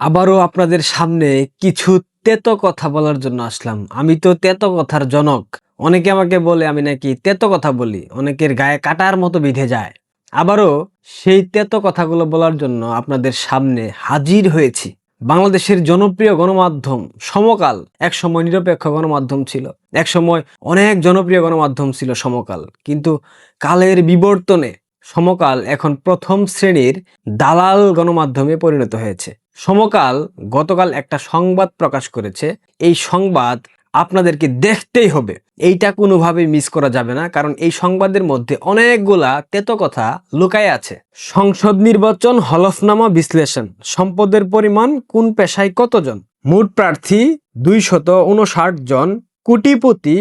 আবারও আপনাদের সামনে কিছু তেতো কথা বলার জন্য আসলাম। আমি তো তেতো কথার জনক। অনেকে আমাকে বলে আমি নাকি তেতো কথা বলি, অনেকের গায়ে কাটার মতো বিঁধে যায়। আবারও সেই তেতো কথাগুলো বলার জন্য আপনাদের সামনে হাজির হয়েছি। বাংলাদেশের জনপ্রিয় গণমাধ্যম সমকাল একসময় নিরপেক্ষ গণমাধ্যম ছিল, একসময় অনেক জনপ্রিয় গণমাধ্যম ছিল সমকাল, কিন্তু কালের বিবর্তনে সমকাল এখন প্রথম শ্রেণীর দালাল গণমাধ্যমে পরিণত হয়েছে। সমকাল গতকাল একটা সংবাদ প্রকাশ করেছে। এই সংবাদ আপনাদেরকে দেখতেই হবে, এইটা কোনোভাবেই মিস করা যাবে না, কারণ এই সংবাদের মধ্যে অনেকগুলা তেতো কথা লুকায় আছে। সংসদ নির্বাচন হলফনামা বিশ্লেষণ, সম্পদের পরিমাণ কোন পেশায় কতজন, মোট প্রার্থী 259 জন, কোটিপতি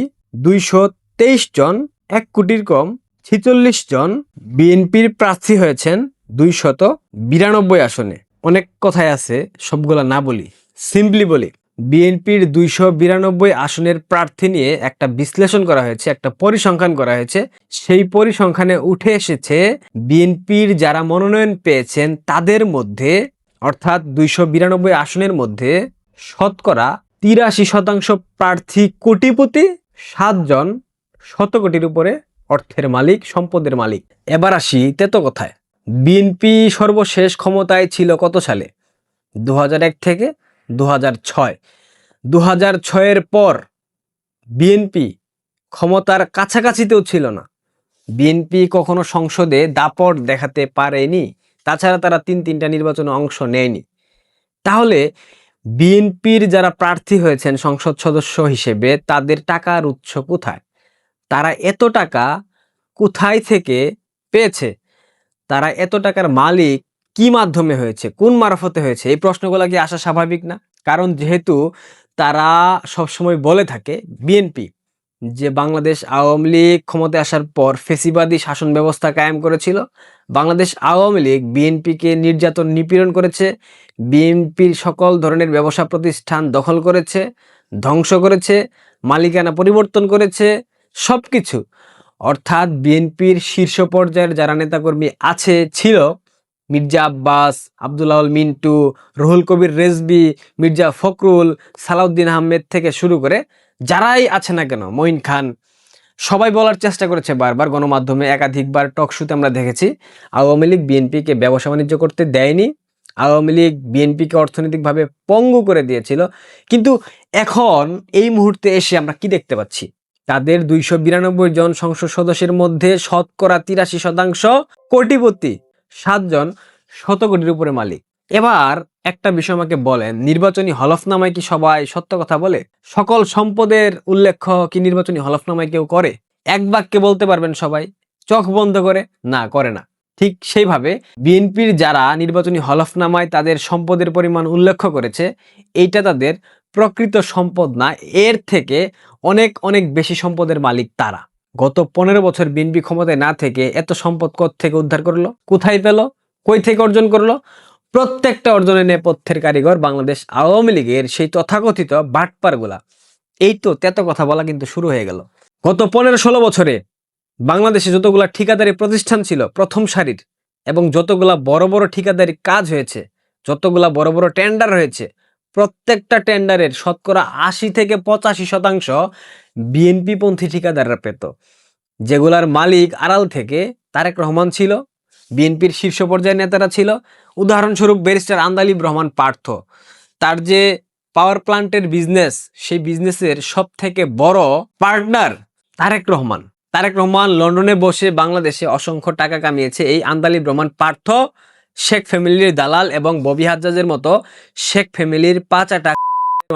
223 জন, 1 কোটির কম 46 জন, বিএনপির প্রার্থী হয়েছেন 292 আসনে। অনেক কথাই আছে, সবগুলা না বলি, সিম্পলি বলি। বিএনপির 292 আসনের প্রার্থী নিয়ে একটা বিশ্লেষণ করা হয়েছে, একটা পরিসংখ্যান করা হয়েছে। সেই পরিসংখ্যানে উঠে এসেছে বিএনপির যারা মনোনয়ন পেয়েছেন তাদের মধ্যে, অর্থাৎ 292 আসনের মধ্যে শতকরা 83% প্রার্থী কোটিপতি, 7 জন 100 কোটির উপরে অর্থের মালিক, সম্পদের মালিক। এবার আসি তেতো কথায়। বিএনপি সর্বশেষ ক্ষমতায় ছিল কত সালে? 2001 থেকে 2006। 2006-এর পর বিএনপি ক্ষমতার কাছাকাছিতেও ছিল না। বিএনপি কখনো সংসদে দাপট দেখাতে পারেনি, তাছাড়া তারা তিনটা নির্বাচনে অংশ নেয়নি। তাহলে বিএনপির যারা প্রার্থী হয়েছেন সংসদ সদস্য হিসেবে, তাদের টাকার উৎস কোথায়? তারা এত টাকা কোথায় থেকে পেয়েছে? তারা এত টাকার মালিক কি মাধ্যমে হয়েছে, কোন মারফতে হয়েছে? এই প্রশ্নগুলো কি আসা স্বাভাবিক না? কারণ যেহেতু তারা সবসময় বলে থাকে বিএনপি যে বাংলাদেশ আওয়ামী লীগ ক্ষমতায় আসার পর ফেসিবাদী শাসন ব্যবস্থা কায়েম করেছিল, বাংলাদেশ আওয়ামী লীগ বিএনপিকে নির্যাতন নিপীড়ন করেছে, বিএনপির সকল ধরনের ব্যবসা প্রতিষ্ঠান দখল করেছে, ধ্বংস করেছে, মালিকানা পরিবর্তন করেছে, সবকিছু। অর্থাৎ বিএনপির শীর্ষ পর্যায়ের যারা নেতাকর্মী ছিল, মির্জা আব্বাস, আব্দুল আউয়াল মিন্টু, রুহুল কবির রেজভী, মির্জা ফখরুল, সালাউদ্দিন আহমেদ থেকে শুরু করে যারাই আছে না কেন, মঈন খান, সবাই বলার চেষ্টা করেছে বারবার, গণমাধ্যমে একাধিকবার টক শোতে আমরা দেখেছি আওয়ামী লীগ বিএনপিকে ব্যবসা বাণিজ্য করতে দেয়নি, আওয়ামী লীগ বিএনপিকে অর্থনৈতিকভাবে পঙ্গু করে দিয়েছিল। কিন্তু এখন এই মুহূর্তে এসে আমরা কি দেখতে পাচ্ছি? তাদের 292 জন সংসদ সদস্যের মধ্যে শতকরা 83% কোটিপতি, 7 জন 100 কোটির উপরে মালিক। এবার একটা বিষয় আমাকে বলেন, নির্বাচনী হলফনামায় কি সবাই সত্য কথা বলে? সকল সম্পদের উল্লেখ কি নির্বাচনী হলফনামায় কেউ করে? এক বাক্যে বলতে পারবেন সবাই, চোখ বন্ধ করে? না, করে না। ঠিক সেইভাবে বিএনপির যারা নির্বাচনী হলফনামায় তাদের সম্পদের পরিমাণ উল্লেখ করেছে, এইটা তাদের প্রকৃত সম্পদ না, এর থেকে অনেক অনেক বেশি সম্পদের মালিক তারা। গত 15 বছর বিএনপি ক্ষমতায় না থেকে এত সম্পদ থেকে উদ্ধার করলো, কোথায় পেল, কই থেকে অর্জন করলো? প্রত্যেকটা অর্জনের নেপথ্যের কারিগর বাংলাদেশ আওয়ামী লীগের সেই তথাকথিত বাটপারগুলা। এই তো তেতো কথা বলা কিন্তু শুরু হয়ে গেল। গত 15-16 বছরে বাংলাদেশে যতগুলা ঠিকাদারি প্রতিষ্ঠান ছিল প্রথম সারির, এবং যতগুলা বড় বড় ঠিকাদারি কাজ হয়েছে, যতগুলা বড় বড় টেন্ডার হয়েছে, প্রত্যেকটা টেন্ডারের শতকরা 80 থেকে 85% বিএনপি পন্থী ঠিকাদাররা পেত, যেগুলার মালিক আড়াল থেকে তারেক রহমান ছিল, বিএনপির শীর্ষ পর্যায়ের নেতারা ছিল। উদাহরণস্বরূপ ব্যারিস্টার আন্দালিব রহমান পার্থ, তার যে পাওয়ার প্ল্যান্টের বিজনেস, সেই বিজনেসের সব থেকে বড় পার্টনার তারেক রহমান। তারেক রহমান লন্ডনে বসে বাংলাদেশে অসংখ্য টাকা কামিয়েছে এই আন্দালিব রহমান পার্থ, শেখ ফ্যামিলির দালাল এবং ববি হাজ্জাজের মতো শেখ ফ্যামিলির পাচাটা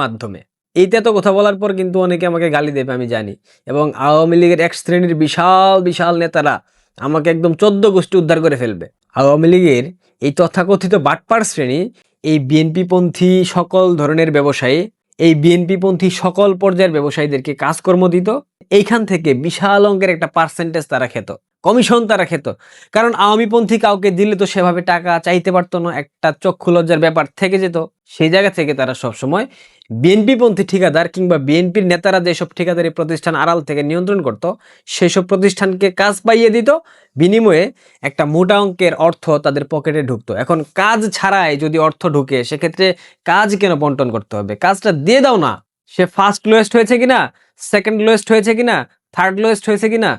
মাধ্যমে। এইটা তো কথা বলার পর কিন্তু অনেকে আমাকে গালি দেবে, আমি জানি, এবং আওয়ামী লীগের এক শ্রেণীর বিশাল বিশাল নেতারা আমাকে একদম 14 গোষ্ঠী উদ্ধার করে ফেলবে। আওয়ামী লীগের এই তথাকথিত বাটপার শ্রেণী এই বিএনপি পন্থী সকল ধরনের ব্যবসায়ী, এই বিএনপি পন্থী সকল পর্যায়ের ব্যবসায়ীদেরকে কাজকর্ম দিত, এইখান থেকে বিশাল অঙ্কের একটা পার্সেন্টেজ তারা খেত। কমিশন তারা খেত। কারণ আওয়ামীপন্থী কাউকে দিলে তো সেভাবে টাকা চাইতে পারতো না, একটা চক্ষু লজ্জার ব্যাপার থেকে যেত। সেই জায়গা থেকে তারা সবসময় বিএনপিপন্থী ঠিকাদার কিংবা বিএনপির নেতারা যেসব ঠিকাদারি প্রতিষ্ঠান আড়াল থেকে নিয়ন্ত্রণ করত, সেসব প্রতিষ্ঠানকে কাজ পাইয়ে দিত, বিনিময়ে একটা মোটা অঙ্কের অর্থ তাদের পকেটে ঢুকতো। এখন কাজ ছাড়াই যদি অর্থ ঢুকে, সেক্ষেত্রে কাজ কেন বন্টন করতে হবে? কাজটা দিয়ে দাও না। সে ফার্স্ট লোয়েস্ট হয়েছে কিনা, সেকেন্ড লোয়েস্ট হয়েছে কিনা, থার্ড লোয়েস্ট হয়েছে কিনা,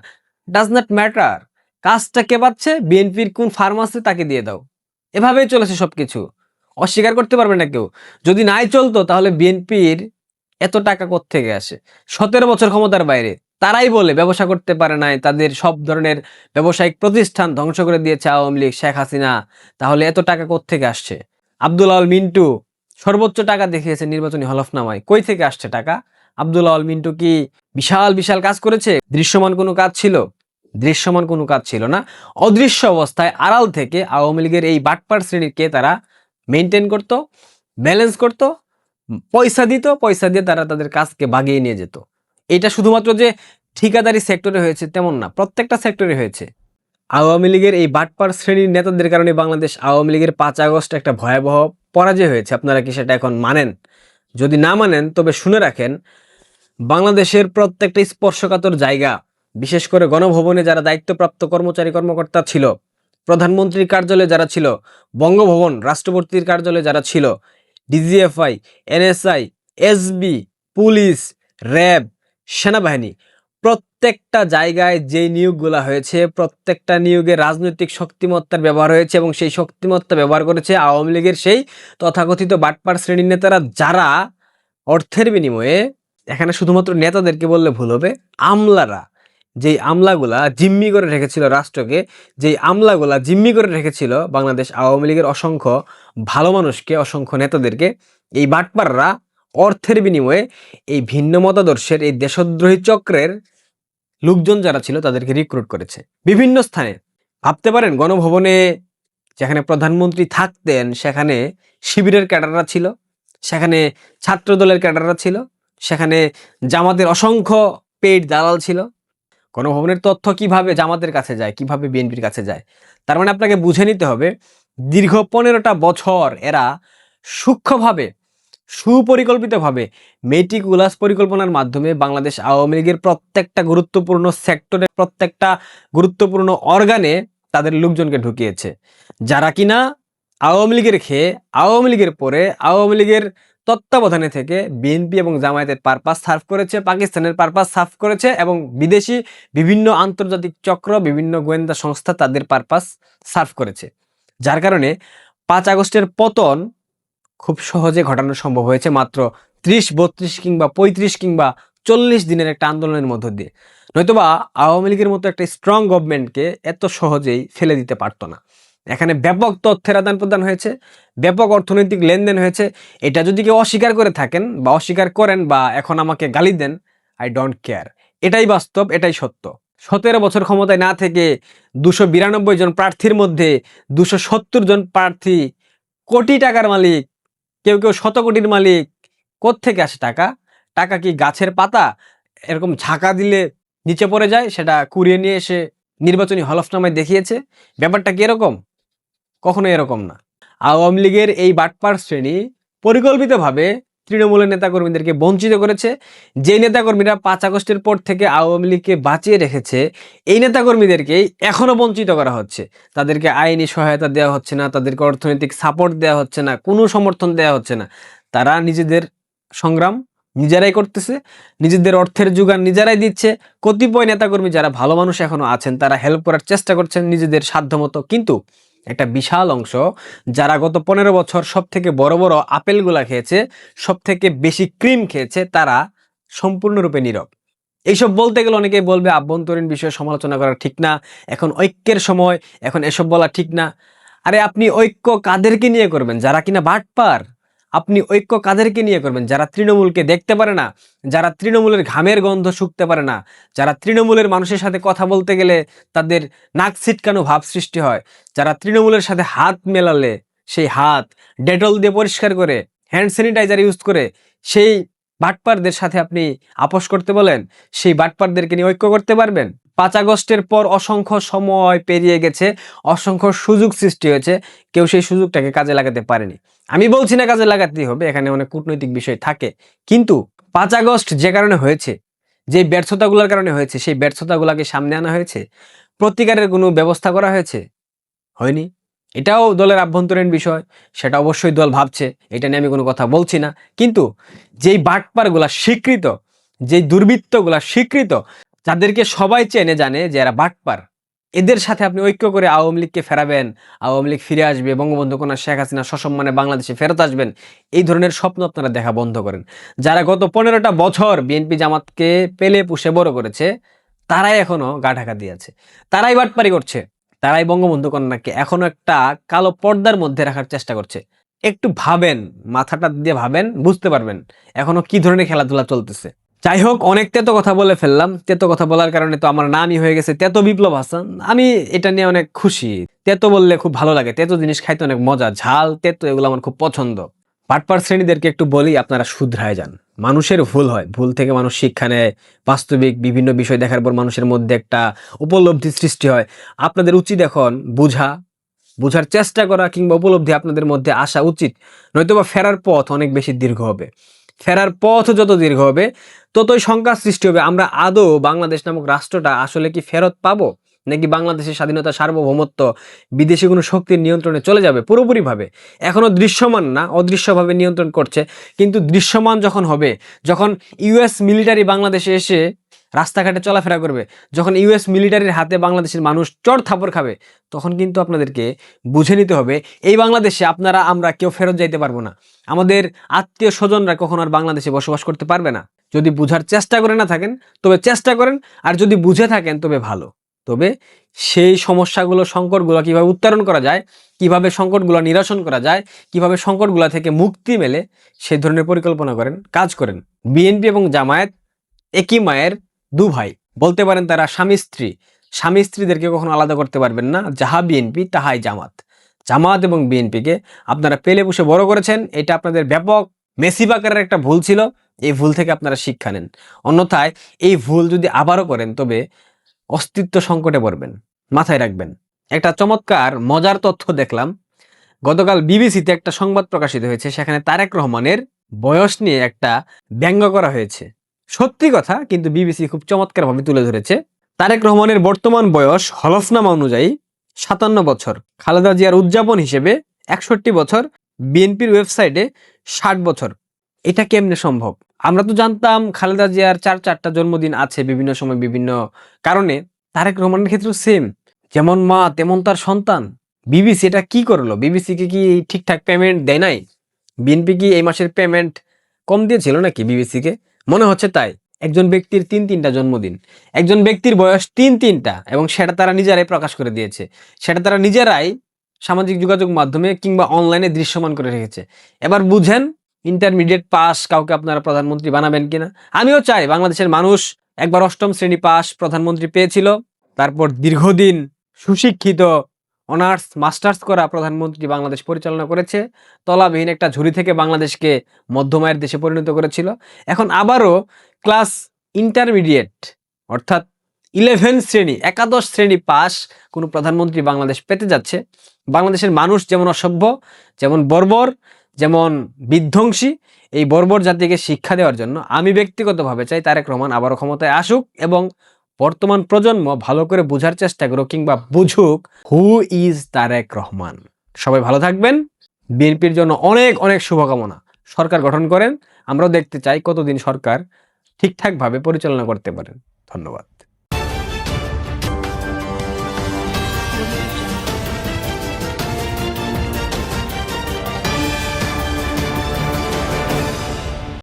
ডাজ নট ম্যাটার। কাজটা কে পাচ্ছে? বিএনপির কোন ফার্ম আছে তাকে দিয়ে দাও। এভাবেই চলেছে সবকিছু, অস্বীকার করতে পারবে না কেউ। যদি নাই চলতো তাহলে বিএনপির এত টাকা কোত্থেকে আসে? 17 বছর ক্ষমতার বাইরে, তারাই বলে ব্যবসা করতে পারে নাই, তাদের সব ধরনের ব্যবসায়িক প্রতিষ্ঠান ধ্বংস করে দিয়েছে আওয়ামী লীগ, শেখ হাসিনা। তাহলে এত টাকা কোত্থেকে আসছে? আব্দুল আওয়াল মিন্টু সর্বোচ্চ টাকা দেখিয়েছে নির্বাচনী হলফনামায়, কই থেকে আসছে টাকা? আব্দুল আওয়াল মিন্টু কি বিশাল বিশাল কাজ করেছে? দৃশ্যমান কোনো কাজ ছিল? দৃশ্যমান কোনো কাজ ছিল না। অদৃশ্য অবস্থায় আড়াল থেকে আওয়ামী লীগের এই বাটপার শ্রেণীকে তারা মেনটেন করত, ব্যালেন্স করত, পয়সা দিত, পয়সা দিয়ে তারা তাদের কাজকে বাগিয়ে নিয়ে যেত। এটা শুধুমাত্র যে ঠিকাদারি সেক্টরে হয়েছে তেমন না, প্রত্যেকটা সেক্টরে হয়েছে। আওয়ামী লীগের এই বাটপার শ্রেণীর নেতাদের কারণে বাংলাদেশ আওয়ামী লীগের 5 আগস্ট একটা ভয়াবহ পরাজয় হয়েছে। আপনারা কি সেটা এখন মানেন? যদি না মানেন তবে শুনে রাখেন, বাংলাদেশের প্রত্যেকটা স্পর্শকাতর জায়গা, বিশেষ করে গণভবনে যারা দায়িত্বপ্রাপ্ত কর্মচারী কর্মকর্তা ছিল, প্রধানমন্ত্রীর কার্যালয়ে যারা ছিল, বঙ্গভবন রাষ্ট্রপতির কার্যালয়ে যারা ছিল, DGFI, NSI, SB, police, RAB, সেনাবাহিনী, প্রত্যেকটা জায়গায় যে নিয়োগগুলো হয়েছে, প্রত্যেকটা নিয়োগে রাজনৈতিক শক্তিমত্তার ব্যবহার হয়েছে এবং সেই শক্তিমত্তা ব্যবহার করেছে আওয়ামী লীগের সেই তথাকথিত বাটপার শ্রেণীর নেতারা, যারা অর্থের বিনিময়ে, এখানে শুধুমাত্র নেতাদেরকে বললে ভুল হবে, আমলারা, যেই আমলাগুলা জিম্মি করে রেখেছিল রাষ্ট্রকে, যেই আমলাগুলা জিম্মি করে রেখেছিল বাংলাদেশ আওয়ামী লীগের অসংখ্য ভালো মানুষকে, অসংখ্য নেতাদেরকে, এই বাটপাররা অর্থের বিনিময়ে এই ভিন্ন মতাদর্শের, এই দেশদ্রোহী চক্রের লোকজন যারা ছিল তাদেরকে রিক্রুট করেছে বিভিন্ন স্থানে। ভাবতে পারেন, গণভবনে যেখানে প্রধানমন্ত্রী থাকতেন সেখানে শিবিরের ক্যাডাররা ছিল, সেখানে ছাত্রদলের ক্যাডাররা ছিল, সেখানে জামাতের অসংখ্য পেইড দালাল ছিল। গণভবনের তথ্য কিভাবে জামাতের কাছে যায়, কিভাবে বিএনপির কাছে যায়? তার মানে আপনাকে বুঝে নিতে হবে, দীর্ঘ 15টা বছর এরা সূক্ষ্মভাবে, সুপরিকল্পিতভাবে, মেটিকুলাস পরিকল্পনার মাধ্যমে বাংলাদেশ আওয়ামী লীগের প্রত্যেকটা গুরুত্বপূর্ণ সেক্টরে, প্রত্যেকটা গুরুত্বপূর্ণ অর্গানে তাদের লোকজনকে ঢুকিয়েছে, যারা কিনা আওয়ামী লীগের খেয়ে, আওয়ামী লীগের পরে, আওয়ামী লীগের তত্ত্বাবধানে থেকে বিএনপি এবং জামায়াতের পারপাস সার্ভ করেছে, পাকিস্তানের পারপাস সার্ভ করেছে, এবং বিদেশি বিভিন্ন আন্তর্জাতিক চক্র, বিভিন্ন গোয়েন্দা সংস্থা তাদের পারপাস সার্ভ করেছে। যার কারণে 5 আগস্টের পতন খুব সহজে ঘটানো সম্ভব হয়েছে মাত্র 30, 32 কিংবা 35 কিংবা 40 দিনের একটা আন্দোলনের মধ্য দিয়ে। নয়তোবা আওয়ামী লীগের মতো একটা স্ট্রং গভর্নমেন্টকে এত সহজেই ফেলে দিতে পারতো না। এখানে ব্যাপক তথ্যের আদান প্রদান হয়েছে, ব্যাপক অর্থনৈতিক লেনদেন হয়েছে। এটা যদি কেউ অস্বীকার করে থাকেন বা অস্বীকার করেন বা এখন আমাকে গালি দেন, আই ডোন্ট কেয়ার। এটাই বাস্তব, এটাই সত্য। 17 বছর ক্ষমতায় না থেকে 292 জন প্রার্থীর মধ্যে 270 জন প্রার্থী কোটি টাকার মালিক, কেউ কেউ শত কোটির মালিক। কোত্থেকে আসে টাকা? টাকা কি গাছের পাতা এরকম ঝাঁকা দিলে নিচে পড়ে যায়, সেটা কুড়িয়ে নিয়ে এসে নির্বাচনী হলফনামায় দেখিয়েছে? ব্যাপারটা কি এরকম? কখনো এরকম না। আওয়ামী লীগের এই বাটপার শ্রেণী পরিকল্পিতভাবে তৃণমূলের নেতাকর্মীদেরকে বঞ্চিত করেছে। যে নেতাকর্মীরা 5 আগস্টের পর থেকে আওয়ামী লীগকে বাঁচিয়ে রেখেছে, এই নেতাকর্মীদেরকেই এখনো বঞ্চিত করা হচ্ছে। তাদেরকে আইনি সহায়তা দেওয়া হচ্ছে না, তাদেরকে অর্থনৈতিক সাপোর্ট দেওয়া হচ্ছে না, কোনো সমর্থন দেওয়া হচ্ছে না। তারা নিজেদের সংগ্রাম নিজেরাই করতেছে, নিজেদের অর্থের যোগান নিজেরাই দিচ্ছে। কতিপয় নেতাকর্মী যারা ভালো মানুষ এখনো আছেন, তারা হেল্প করার চেষ্টা করছেন নিজেদের সাধ্যমতো। কিন্তু একটা বিশাল অংশ যারা গত 15 বছর সব থেকে বড় বড় আপেলগুলা খেয়েছে, সব থেকে বেশি ক্রিম খেয়েছে, তারা সম্পূর্ণরূপে নীরব। এইসব বলতে গেলে অনেকেই বলবে আভ্যন্তরীণ বিষয়ে সমালোচনা করা ঠিক না, এখন ঐক্যের সময়, এখন এসব বলা ঠিক না। আরে আপনি ঐক্য কাদেরকে নিয়ে করবেন? যারা কিনা বাটপার। আপনি ঐক্য কাদেরকে নিয়ে করবেন? যারা তৃণমূলকে দেখতে পারে না, যারা তৃণমূলের ঘামের গন্ধ শুকতে পারে না, যারা তৃণমূলের মানুষের সাথে কথা বলতে গেলে তাদের নাক ছিটকানো ভাব সৃষ্টি হয়, যারা তৃণমূলের সাথে হাত মেলালে সেই হাত ডেটল দিয়ে পরিষ্কার করে, হ্যান্ড স্যানিটাইজার ইউজ করে, সেই বাটপারদের সাথে আপনি আপোষ করতে বলেন, সেই বাটপারদেরকে নিয়ে ঐক্য করতে পারবেন? 5 আগস্টের পর অসংখ্য সময় পেরিয়ে গেছে, অসংখ্য সুযোগ সৃষ্টি হয়েছে, কেউ সেই সুযোগটাকে কাজে লাগাতে পারেনি। আমি বলছি না কাজে লাগাতেই হবে, এখানে অনেক কূটনৈতিক বিষয় থাকে, কিন্তু 5 আগস্ট যে কারণে হয়েছে, যে ব্যর্থতাগুলোর কারণে হয়েছে, সেই ব্যর্থতাগুলোকে সামনে আনা হয়েছে, প্রতিকারের কোনো ব্যবস্থা করা হয়েছে? হয়নি। এটাও দলের আভ্যন্তরীণ বিষয়, সেটা অবশ্যই দল ভাবছে, এটা নিয়ে আমি কোনো কথা বলছি না। কিন্তু যেই বাটপারগুলা স্বীকৃত, যেই দুর্বৃত্তগুলা স্বীকৃত, যাদেরকে সবাই চেনে জানে যে এরা বাটপার, এদের সাথে আপনি ঐক্য করে আওয়ামী লীগকে ফেরাবেন, আওয়ামী লীগ ফিরে আসবে, বঙ্গবন্ধু কন্যা শেখ হাসিনা সসম্মানে বাংলাদেশে ফেরত আসবেন, এই ধরনের স্বপ্ন আপনারা দেখা বন্ধ করেন। যারা গত 15টা বছর বিএনপি জামাতকে পেলে পুষে বড় করেছে, তারাই এখনো গা ঢাকা দিয়ে আছে, তারাই বাটপারি করছে, তারাই বঙ্গবন্ধু কন্যাকে এখনো একটা কালো পর্দার মধ্যে রাখার চেষ্টা করছে। একটু ভাবেন, মাথাটা দিয়ে ভাবেন, বুঝতে পারবেন এখনো কি ধরনের খেলাধুলা চলতেছে। যাই হোক, অনেক তেতো কথা বলে ফেললাম। তেতো কথা বলার কারণে তো আমার নামই হয়ে গেছে তেতো বিপ্লব হাসান। আমি এটা নিয়ে অনেক খুশি। তেতো বললে খুব ভালো লাগে, তেতো জিনিস খাইতে অনেক মজা, ঝাল তেতো এগুলো আমার খুব পছন্দ। বাটপার শ্রেণীদেরকে একটু বলি, আপনারা শুধরায় যান। মানুষের ভুল হয়, ভুল থেকে মানুষ শিক্ষা নেয়, বাস্তবিক বিভিন্ন বিষয় দেখার পর মানুষের মধ্যে একটা উপলব্ধি সৃষ্টি হয়। আপনাদের উচিত এখন বুঝার চেষ্টা করা কিংবা উপলব্ধি আপনাদের মধ্যে আসা উচিত, নয়তোবা ফেরার পথ অনেক বেশি দীর্ঘ হবে। ফেরার পথ যত দীর্ঘ হবে, ততই শঙ্কার সৃষ্টি হবে, আমরা আদৌ বাংলাদেশ নামক রাষ্ট্রটা আসলে কি ফেরত পাবো, নাকি বাংলাদেশের স্বাধীনতা সার্বভৌমত্ব বিদেশি কোনো শক্তির নিয়ন্ত্রণে চলে যাবে পুরোপুরিভাবে। এখনো দৃশ্যমান না, অদৃশ্যভাবে নিয়ন্ত্রণ করছে, কিন্তু দৃশ্যমান যখন হবে, যখন ইউএস মিলিটারি বাংলাদেশে এসে রাস্তাঘাটে চলাফেরা করবে, যখন ইউএস মিলিটারির হাতে বাংলাদেশের মানুষ চড় থাপড় খাবে, তখন কিন্তু আপনাদেরকে বুঝে নিতে হবে এই বাংলাদেশে আমরা কেউ ফেরত যাইতে পারবো না। আমাদের আত্মীয় স্বজনরা কখনো আর বাংলাদেশে বসবাস করতে পারবে না। যদি বুঝার চেষ্টা করে না থাকেন তবে চেষ্টা করেন, আর যদি বুঝে থাকেন তবে ভালো। তবে সেই সমস্যাগুলো, সংকটগুলো কিভাবে উত্তরণ করা যায়, কিভাবে সংকটগুলো নিরসন করা যায়, কিভাবে সংকটগুলো থেকে মুক্তি মেলে, সেই ধরনের পরিকল্পনা করেন, কাজ করেন। বিএনপি এবং জামায়াত একই মায়ের দু ভাই, বলতে পারেন তারা স্বামী স্ত্রী। স্বামী স্ত্রীদেরকে কখনো আলাদা করতে পারবেন না, যাহা বিএনপি তাহাই জামাত। জামাত এবং বিএনপিকে আপনারা পেলে পুষে বড় করেছেন, এটা আপনাদের ব্যাপক মেসিভ আকারের একটা ভুল ছিল। এই ভুল থেকে আপনারা শিক্ষা নেন, অন্যথায় এই ভুল যদি আবারও করেন তবে অস্তিত্ব সংকটে পড়বেন, মাথায় রাখবেন। একটা চমৎকার মজার তথ্য দেখলাম, গতকাল বিবিসিতে একটা সংবাদ প্রকাশিত হয়েছে, সেখানে তারেক রহমানের বয়স নিয়ে একটা ব্যঙ্গ করা হয়েছে। সত্যি কথা, কিন্তু বিবিসি খুব চমৎকারভাবে তুলে ধরেছে। তারেক রহমানের বর্তমান বয়স হলফনামা অনুযায়ী 57 বছর, খালেদা জিয়ার উদযাপন হিসেবে 61 বছর, বিএনপির ওয়েবসাইটে 60 বছর। এটা কেমনে সম্ভব? আমরা তো জানতাম খালেদা জিয়ার চারটা জন্মদিন আছে বিভিন্ন সময় বিভিন্ন কারণে। তারেক রহমানের ক্ষেত্রেও সেম, যেমন মা তেমন তার সন্তান। বিবিসি এটা কি করলো? বিবিসিকে কি ঠিকঠাক পেমেন্ট দেয় নাই? বিএনপি কি এই মাসের পেমেন্ট কম দিয়েছিল নাকি বিবিসিকে? মনে হচ্ছে তাই। একজন ব্যক্তির 3টা জন্মদিন, একজন ব্যক্তির বয়স 3টা, এবং সেটা তারা নিজেরাই প্রকাশ করে দিয়েছে, সেটা তারা নিজেরাই সামাজিক যোগাযোগ মাধ্যমে কিংবা অনলাইনে দৃশ্যমান করে রেখেছে। এবার বুঝেন, ইন্টারমিডিয়েট পাস কাউকে আপনারা প্রধানমন্ত্রী বানাবেন কিনা। আমিও চাই বাংলাদেশের মানুষ একবার 8ম শ্রেণী পাস প্রধানমন্ত্রী পেয়েছিল, তারপর দীর্ঘদিন সুশিক্ষিত অনার্স মাস্টার্স করা প্রধানমন্ত্রী বাংলাদেশ পরিচালনা করেছে, তলাবিহীন একটা ঝুড়ি থেকে বাংলাদেশকে মধ্যমায়ের দেশে পরিণত করেছিল। এখন আবারও ক্লাস ইন্টারমিডিয়েট অর্থাৎ 11 শ্রেণী, একাদশ শ্রেণী পাস কোনো প্রধানমন্ত্রী বাংলাদেশ পেতে যাচ্ছে। বাংলাদেশের মানুষ যেমন অসভ্য, যেমন বর্বর, যেমন বিধ্বংসী, এই বর্বর জাতিকে শিক্ষা দেওয়ার জন্য আমি ব্যক্তিগতভাবে চাই তারেক রহমান আবারও ক্ষমতায় আসুক, এবং বর্তমান প্রজন্ম ভালো করে বোঝার চেষ্টা করুক কিংবা বুঝুক হু ইজ তারেক রহমান। সবাই ভালো থাকবেন। বিএনপির জন্য অনেক অনেক শুভকামনা। সরকার গঠন করেন, আমরাও দেখতে চাই কতদিন সরকার ঠিকঠাকভাবে পরিচালনা করতে পারেন। ধন্যবাদ।